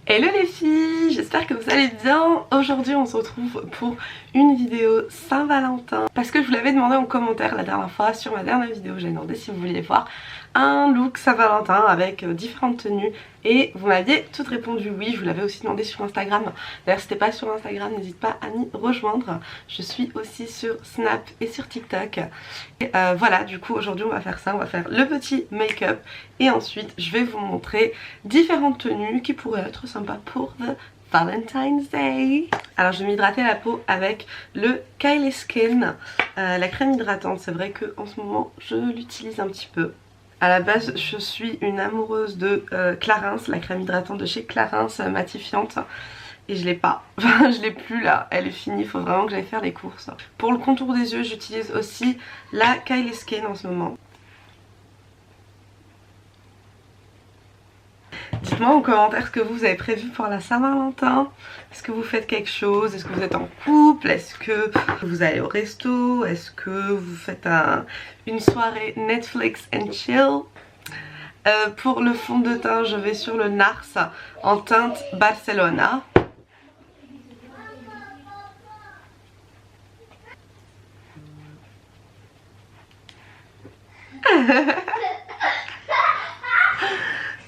Hello les filles, j'espère que vous allez bien. Aujourd'hui on se retrouve pour une vidéo Saint-Valentin parce que je vous l'avais demandé en commentaire la dernière fois sur ma dernière vidéo. J'avais demandé si vous vouliez voir un look Saint-Valentin avec différentes tenues et vous m'aviez toutes répondu oui. Je vous l'avais aussi demandé sur Instagram. D'ailleurs si t'es pas sur Instagram, n'hésite pas à m'y rejoindre. Je suis aussi sur Snap et sur TikTok. Et voilà, du coup aujourd'hui on va faire ça, on va faire le petit make-up et ensuite je vais vous montrer différentes tenues qui pourraient être sympas pour the Valentine's Day. Alors je vais m'hydrater la peau avec le Kylie Skin, la crème hydratante. C'est vrai que en ce moment je l'utilise un petit peu. À la base je suis une amoureuse de Clarins, la crème hydratante de chez Clarins matifiante. Et je l'ai pas, je l'ai plus là, elle est finie, il faut vraiment que j'aille faire les courses. Pour le contour des yeux j'utilise aussi la Kylie Skin en ce moment. Dites-moi en commentaire ce que vous avez prévu pour la Saint-Valentin. Est-ce que vous faites quelque chose? Est-ce que vous êtes en couple? Est-ce que vous allez au resto? Est-ce que vous faites une soirée Netflix and chill? Pour le fond de teint, je vais sur le NARS en teinte Barcelona.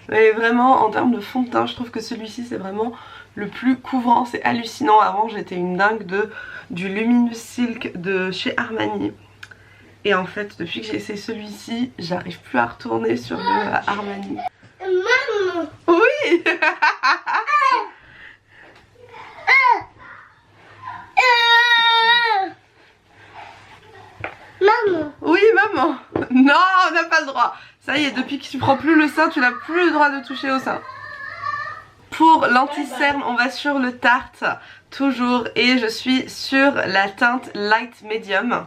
Mais vraiment en termes de fond de teint je trouve que celui-ci c'est vraiment le plus couvrant, c'est hallucinant. Avant j'étais une dingue du Luminous Silk de chez Armani. Et en fait depuis que j'ai essayé celui-ci j'arrive plus à retourner sur le Armani. Maman. Oui. Maman. Oui maman. Non, on n'a pas le droit. Ça y est, depuis que tu prends plus le sein, tu n'as plus le droit de toucher au sein. Pour l'anti-cerne, on va sur le Tarte, toujours. Et je suis sur la teinte Light Medium.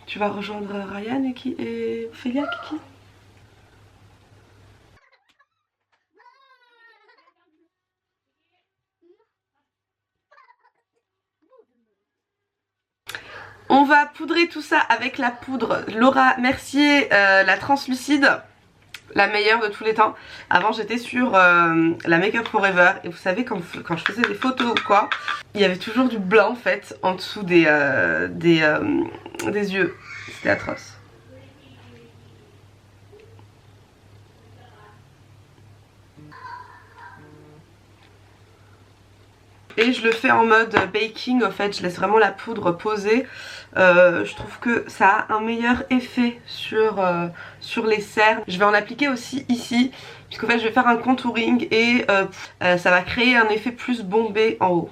Tu vas rejoindre Ryan et Ophélia, Kiki? On va poudrer tout ça avec la poudre Laura Mercier, la translucide, la meilleure de tous les temps. Avant j'étais sur la Make Up Forever et vous savez quand je faisais des photos ou quoi, il y avait toujours du blanc en fait en dessous des yeux. C'était atroce. Et je le fais en mode baking, en fait je laisse vraiment la poudre poser. Je trouve que ça a un meilleur effet sur les cernes. Je vais en appliquer aussi ici, puisqu'en fait je vais faire un contouring et ça va créer un effet plus bombé en haut.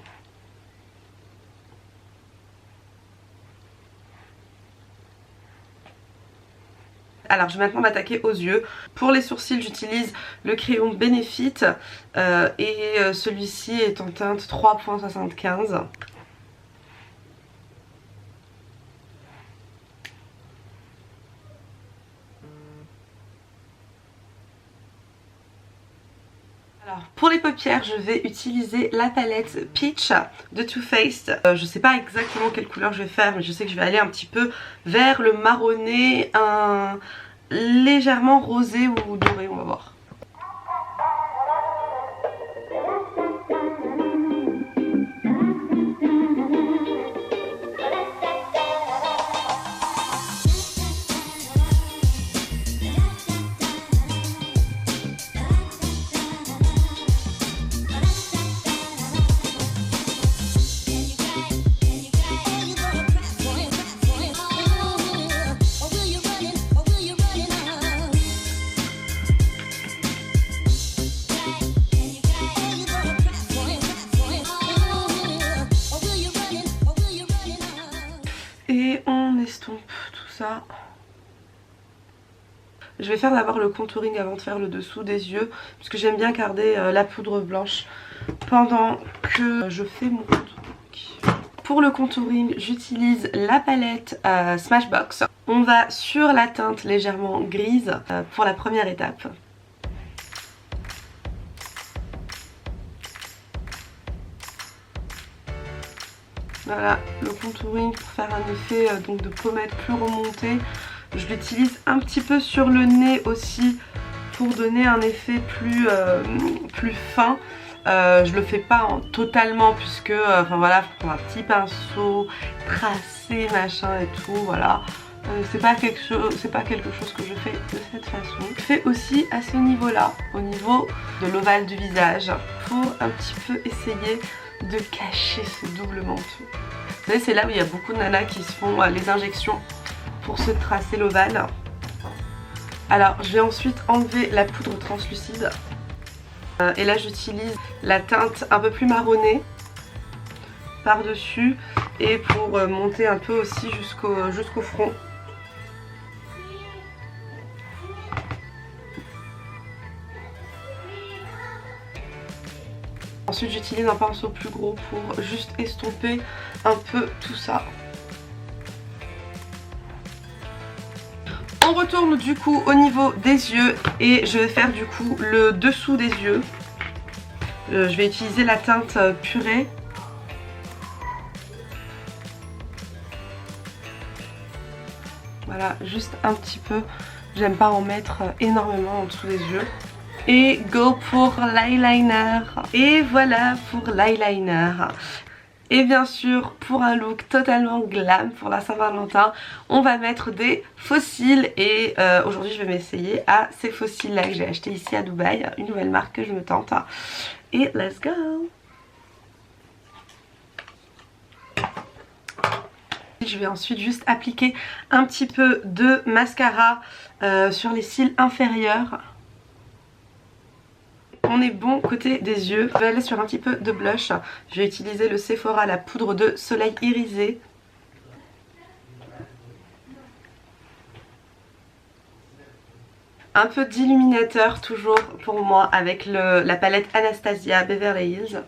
Alors je vais maintenant m'attaquer aux yeux. Pour les sourcils j'utilise le crayon Benefit et celui-ci est en teinte 3.75. Alors pour les paupières je vais utiliser la palette Peach de Too Faced. Je sais pas exactement quelle couleur je vais faire mais je sais que je vais aller un petit peu vers le marronné, un légèrement rosé ou doré, on va voir. Et on estompe tout ça. Je vais faire d'abord le contouring avant de faire le dessous des yeux, puisque j'aime bien garder la poudre blanche pendant que je fais mon contouring. Pour le contouring, j'utilise la palette Smashbox. On va sur la teinte légèrement grise pour la première étape. Voilà, le contouring pour faire un effet de pommette plus remontée. Je l'utilise un petit peu sur le nez aussi pour donner un effet plus fin. Je le fais pas totalement puisque enfin voilà, faut prendre un petit pinceau, tracer machin et tout, voilà. C'est pas quelque chose que je fais de cette façon. Je fais aussi à ce niveau là, au niveau de l'ovale du visage, pour un petit peu essayer de cacher ce double menton. Vous savez, c'est là où il y a beaucoup de nanas qui se font les injections pour se tracer l'ovale. Alors je vais ensuite enlever la poudre translucide et là j'utilise la teinte un peu plus marronnée par dessus et pour monter un peu aussi jusqu'au front. Ensuite j'utilise un pinceau plus gros pour juste estomper un peu tout ça. On retourne du coup au niveau des yeux et je vais faire du coup le dessous des yeux. Je vais utiliser la teinte purée. Voilà, juste un petit peu. J'aime pas en mettre énormément en dessous des yeux. Et go pour l'eyeliner. Et voilà pour l'eyeliner. Et bien sûr, pour un look totalement glam pour la Saint-Valentin, on va mettre des faux cils. Et aujourd'hui, je vais m'essayer à ces faux cils là que j'ai acheté ici à Dubaï. Une nouvelle marque que je me tente. Et let's go! Je vais ensuite juste appliquer un petit peu de mascara sur les cils inférieurs. On est bon côté des yeux. Je vais aller sur un petit peu de blush. Je vais utiliser le Sephora, la poudre de soleil irisé. Un peu d'illuminateur toujours pour moi avec la palette Anastasia Beverly Hills.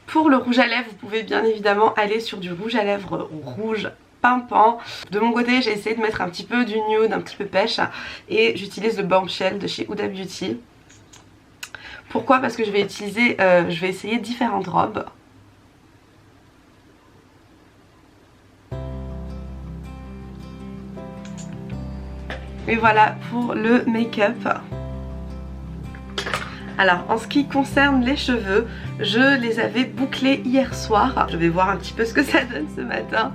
Pour le rouge à lèvres, vous pouvez bien évidemment aller sur du rouge à lèvres rouge pimpant. De mon côté, j'ai essayé de mettre un petit peu du nude, un petit peu pêche, et j'utilise le Bombshell de chez Huda Beauty. Pourquoi? Parce que je vais essayer différentes robes. Et voilà pour le make-up. Alors en ce qui concerne les cheveux, je les avais bouclés hier soir. Je vais voir un petit peu ce que ça donne ce matin.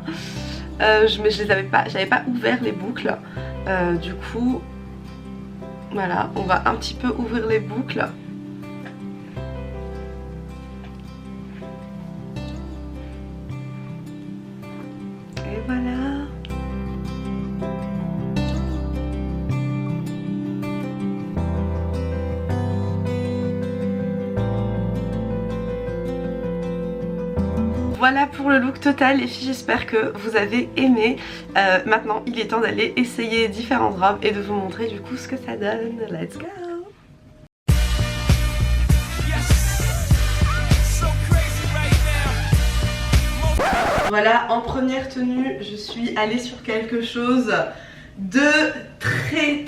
J'avais pas ouvert les boucles. Du coup, voilà, on va un petit peu ouvrir les boucles. Et voilà. Voilà pour le look total les filles, j'espère que vous avez aimé. Maintenant il est temps d'aller essayer différentes robes et de vous montrer du coup ce que ça donne. Let's go! Voilà, en première tenue je suis allée sur quelque chose de très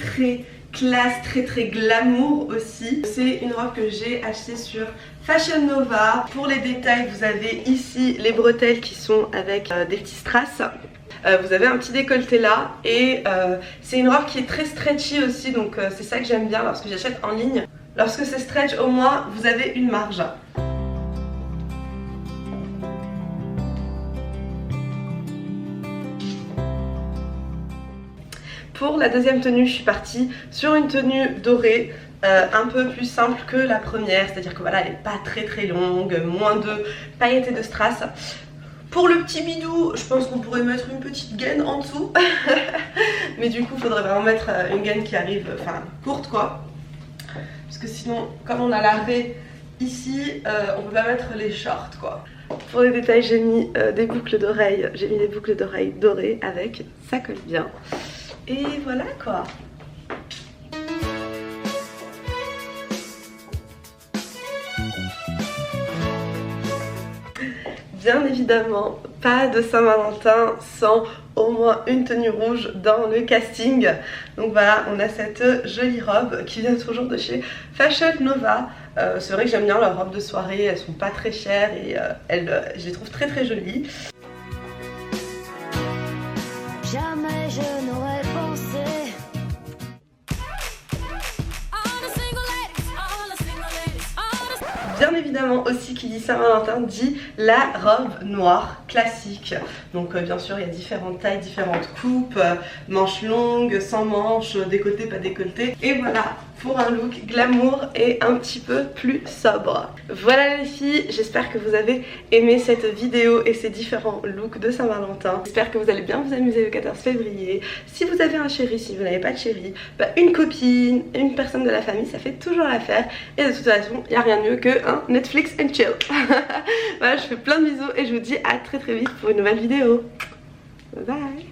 classe, très glamour aussi. C'est une robe que j'ai achetée sur Fashion Nova. Pour les détails, vous avez ici les bretelles qui sont avec des petits strass. Vous avez un petit décolleté là et c'est une robe qui est très stretchy aussi, donc c'est ça que j'aime bien lorsque j'achète en ligne. Lorsque c'est stretch, au moins vous avez une marge. Pour la deuxième tenue, je suis partie sur une tenue dorée, un peu plus simple que la première, c'est-à-dire que voilà, elle n'est pas très longue, moins de paillettes et de strass. Pour le petit bidou, je pense qu'on pourrait mettre une petite gaine en dessous. Mais du coup, il faudrait vraiment mettre une gaine qui arrive, enfin courte quoi. Parce que sinon, comme on a la raie ici, on peut pas mettre les shorts quoi. Pour les détails, j'ai mis des boucles d'oreilles. J'ai mis des boucles d'oreilles dorées avec, ça colle bien. Et voilà quoi. Bien évidemment, pas de Saint-Valentin sans au moins une tenue rouge dans le casting. Donc voilà, on a cette jolie robe qui vient toujours de chez Fashion Nova. C'est vrai que j'aime bien leurs robes de soirée, elles sont pas très chères et je les trouve très très jolies. Jamais je n'aurais pensé. Bien évidemment aussi qui dit Saint-Valentin dit la robe noire classique. Donc bien sûr il y a différentes tailles, différentes coupes, manches longues, sans manches, décolleté, pas décolleté. Et voilà pour un look glamour et un petit peu plus sobre. Voilà les filles, j'espère que vous avez aimé cette vidéo et ces différents looks de Saint-Valentin. J'espère que vous allez bien vous amuser le 14 février. Si vous avez un chéri, si vous n'avez pas de chéri, bah une copine, une personne de la famille, ça fait toujours l'affaire. Et de toute façon, il n'y a rien de mieux que un Netflix and chill. Voilà, je fais plein de bisous et je vous dis à très très vite pour une nouvelle vidéo. Bye.